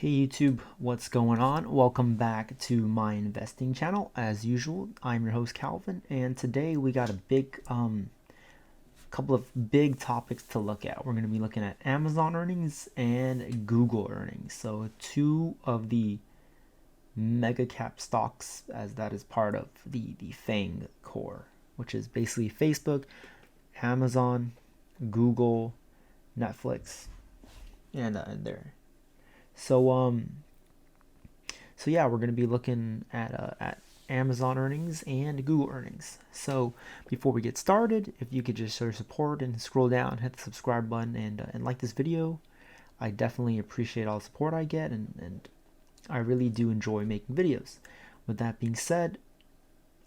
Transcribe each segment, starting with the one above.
Hey YouTube, what's going on? Welcome back to my investing channel. As usual, I'm your host Calvin, and today we got a couple of big topics to look at. We're going to be looking at Amazon earnings and Google earnings. So two of the mega cap stocks, as that is part of the FANG core, which is basically Facebook, Amazon, Google, Netflix, and there. So yeah, we're going to be looking at Amazon earnings and Google earnings. So before we get started, if you could just show your support and scroll down, hit the subscribe button, and like this video, I definitely appreciate all the support I get, and I really do enjoy making videos. With that being said,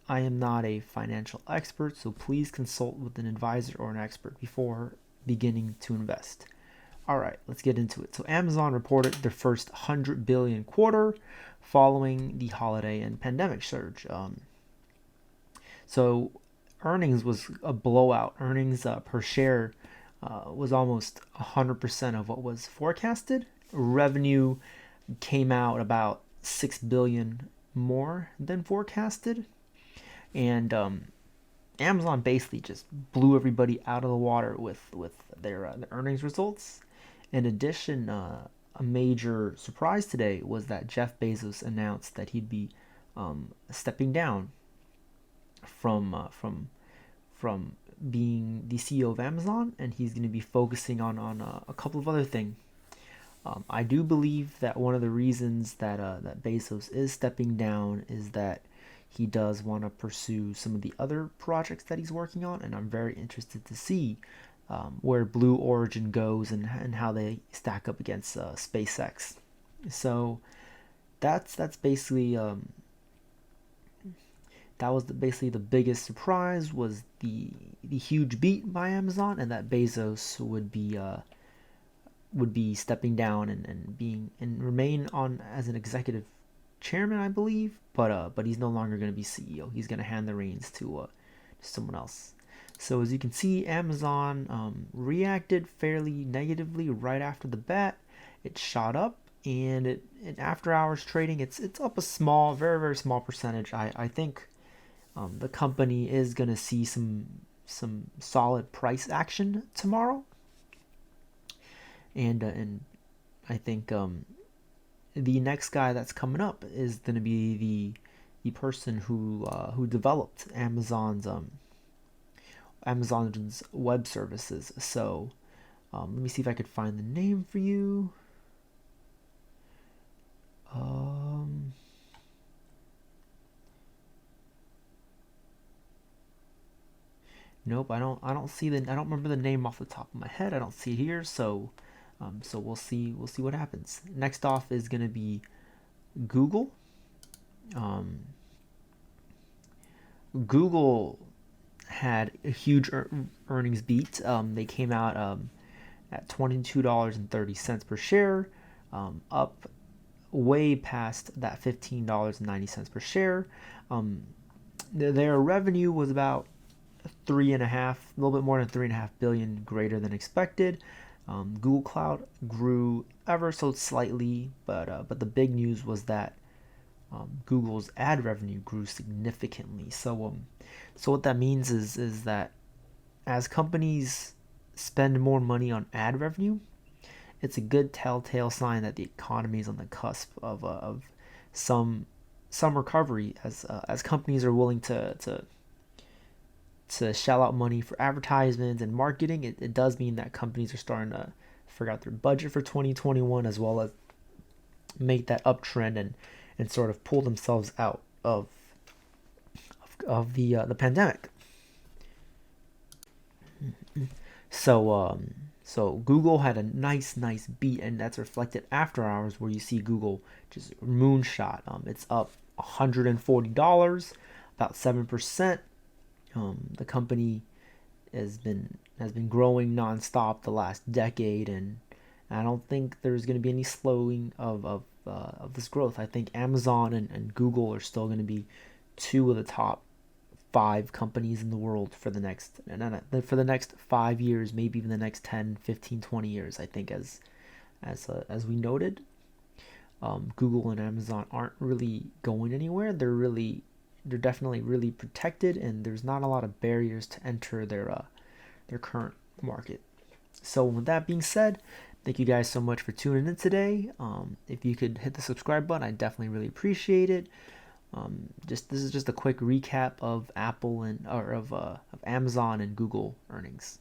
I am not a financial expert, so please consult with an advisor or an expert before beginning to invest. All right, let's get into it. So Amazon reported their first 100 billion quarter following the holiday and pandemic surge. So earnings was a blowout. Earnings per share was almost 100% of what was forecasted. Revenue came out about 6 billion more than forecasted. And Amazon basically just blew everybody out of the water with their earnings results. In addition, a major surprise today was that Jeff Bezos announced that he'd be stepping down from being the CEO of Amazon, and he's going to be focusing on a couple of other things. I do believe that one of the reasons that Bezos is stepping down is that he does want to pursue some of the other projects that he's working on, and I'm very interested to see where Blue Origin goes and how they stack up against SpaceX. So that's basically that was basically the biggest surprise, was the huge beat by Amazon, and that Bezos would be stepping down and remain on as an executive chairman, I believe, but he's no longer going to be CEO. He's going to hand the reins to someone else. So as you can see, Amazon reacted fairly negatively right after the bet. It shot up, and in after hours trading, it's up a small, very small percentage. I think the company is going to see some solid price action tomorrow, and I think the next guy that's coming up is going to be the person who developed Amazon's web services. So let me see if I could find the name for you. Nope, I don't see I don't remember the name off the top of my head. I don't see it here. So we'll see what happens. Next off is going to be Google. Google had a huge earnings beat. They came out at $22.30 per share, up way past that $15.90 per share. Their revenue was about a little bit more than 3.5 billion, greater than expected. Google Cloud grew ever so slightly, but the big news was that Google's ad revenue grew significantly. So what that means is that as companies spend more money on ad revenue, it's a good telltale sign that the economy is on the cusp of some recovery, as companies are willing to shell out money for advertisements and marketing. It does mean that companies are starting to figure out their budget for 2021, as well as make that uptrend and sort of pull themselves out of the pandemic. So Google had a nice beat, and that's reflected after hours, where you see Google just moonshot. It's up $140, about 7%. The company has been growing nonstop the last decade, and I don't think there's going to be any slowing of this growth. I think Amazon and Google are still going to be two of the top 5 companies in the world for the next 5 years, maybe even the next 10, 15, 20 years, I think, as we noted. Google and Amazon aren't really going anywhere. They're definitely really protected, and there's not a lot of barriers to enter their current market. So with that being said, thank you guys so much for tuning in today. If you could hit the subscribe button, I definitely really appreciate it. This is just a quick recap of Apple and of Amazon and Google earnings.